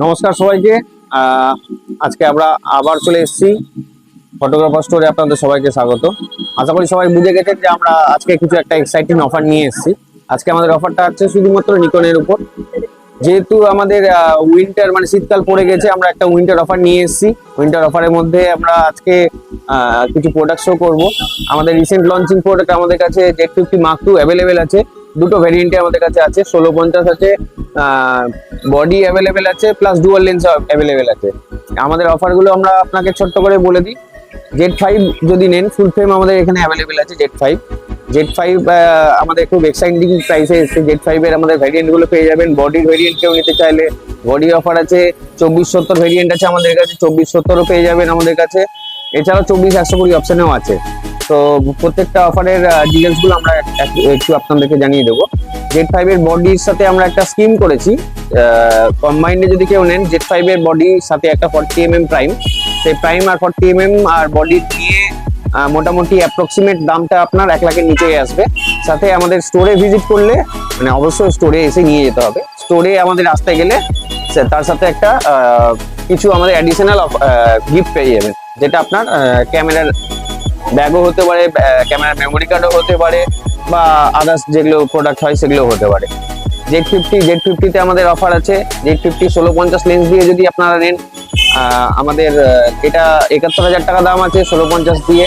নমস্কার সবাইকে। আজকে আমরা আবার চলে এসেছি ফটোগ্রাফার স্টোরে। আপনাদের সবাইকে স্বাগত। আশা করি সবাই বুঝে গেছেন যে আমরা আজকে কিছু একটা এক্সাইটিং অফার নিয়ে এসেছি। আজকে আমাদের অফারটা হচ্ছে শুধুমাত্র নিকনের উপর। যেহেতু আমাদের উইন্টার মানে শীতকাল পড়ে গেছে, আমরা একটা উইন্টার অফার নিয়ে এসেছি। উইন্টার অফারের মধ্যে আমরা আজকে কিছু প্রোডাক্ট শো করবো। আমাদের রিসেন্ট লঞ্চিং প্রোডাক্ট আমাদের কাছে Z50 Mark II অ্যাভেলেবেল আছে। দুটো ভ্যারিয়েন্টে আমাদের কাছে আছে, 1650 আছে, বডি অ্যাভেলেবেল আছে, প্লাস ডুয়াল লেন্স অ্যাভেলেবেল আছে। আমাদের অফারগুলো আমরা আপনাকে ছোট্ট করে বলে দিই। Z5 যদি নেন, ফুল ফ্রেম আমাদের এখানে অ্যাভেলেবেল আছে। Z5 আমাদের খুব এক্সাইটিং প্রাইসে এসেছে। Z5 এর আমাদের ভ্যারিয়েন্ট গুলো পেয়ে যাবেন। বডির ভ্যারিয়েন্ট কেউ নিতে চাইলে বডি অফার আছে। 2470 ভ্যারিয়েন্ট আছে আমাদের কাছে, 2470ও পেয়ে যাবেন আমাদের কাছে। এছাড়াও 24 120 অপশনেও আছে। তো প্রত্যেকটা অফারের ডিটেলস গুলো আমরা একটু আপনাদেরকে জানিয়ে দেবো। Z5 এর বডির সাথে আমরা একটা স্কিম করেছি। কম্বাইন্ডে যদি কেউ নেন, Z5 এর বডির সাথে একটা 40mm প্রাইম, সেই প্রাইম আর 40mm আর বডি নিয়ে মোটামুটি অ্যাপ্রক্সিমেট দামটা আপনার 1 লাখের নিচেই আসবে। সাথে আমাদের স্টোরে ভিজিট করলে, মানে অবশ্যই স্টোরে এসে নিয়ে যেতে হবে। স্টোরে আমাদের আসতে গেলে তার সাথে একটা কিছু আমাদের অ্যাডিশনাল গিফট পেয়ে যাবেন, যেটা আপনার ক্যামেরার ব্যাগও হতে পারে, ক্যামেরার মেমোরি কার্ডও হতে পারে, বা আদার্স যেগুলো প্রোডাক্ট হয় সেগুলো হতে পারে। Z50 তে আমাদের অফার আছে। Z50 1650 লেন্স দিয়ে যদি আপনারা নেন, আমাদের এটা 71,000 টাকা দাম আছে 1650 দিয়ে।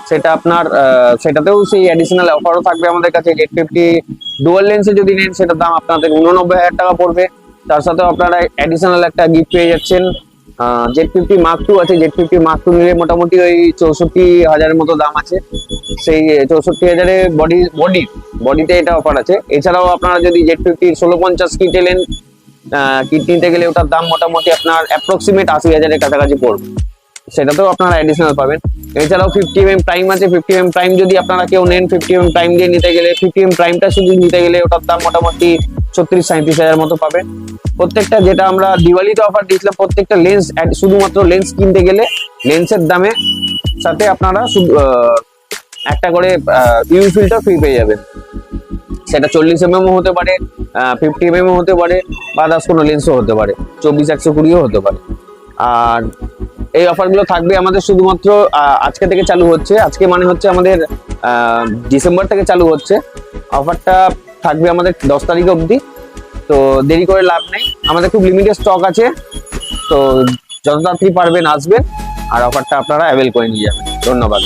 সেটা আপনার সেটাতেও সেই অ্যাডিশনাল অফারও থাকবে আমাদের কাছে। Z50 ডুয়াল লেন্সে যদি নেন, সেটার দাম আপনাদের 89,000 টাকা পড়বে। তার সাথেও আপনারা অ্যাডিশনাল একটা গিফট পেয়ে যাচ্ছেন। Z50 Mark II আছে। Z50 Mark II নিলে মোটামুটি ওই 64,000 মতো দাম আছে। সেই 64,000-এ বডিতে এটা অফার আছে। এছাড়াও আপনারা যদি Z50 1650 কিট এলেন, কিট নিতে গেলে ওটার দাম মোটামুটি আপনার অ্যাপ্রক্সিমেট 80,000-এর কাছাকাছি পড়বে। সেটাতেও আপনারা অ্যাডিশনাল পাবেন। এছাড়াও 50mm প্রাইম আছে। 50mm প্রাইম যদি আপনারা কেউ নেন, 50mm প্রাইম দিয়ে নিতে গেলে, 50mm প্রাইমটা শুধু নিতে গেলে ওটার দাম মোটামুটি 36-37,000 মতো পাবেন। প্রত্যেকটা, যেটা আমরা দিওয়ালিতে অফার দিয়েছিলাম, প্রত্যেকটা লেন্স শুধুমাত্র লেন্স কিনতে গেলে লেন্সের দামে সাথে আপনারা একটা করে ইউ ফিল্টার ফ্রি পেয়ে যাবেন। সেটা 40mm হতে পারে, 50mm হতে পারে, বা আদার্স কোনো লেন্সও হতে পারে, 24-120ও হতে পারে। আর এই অফারগুলো থাকবে আমাদের শুধুমাত্র আজকে থেকে চালু হচ্ছে। আজকে মানে হচ্ছে আমাদের ডিসেম্বর থেকে চালু হচ্ছে। অফারটা থাকবে আমাদের 10 তারিখ অবধি। তো দেরি করে লাভ নেই, আমাদের খুব লিমিটেড স্টক আছে। তো যত তাড়াতাড়ি পারবেন আসবেন, আর অফারটা আপনারা অ্যাভেল করে নিয়ে যাবেন। ধন্যবাদ।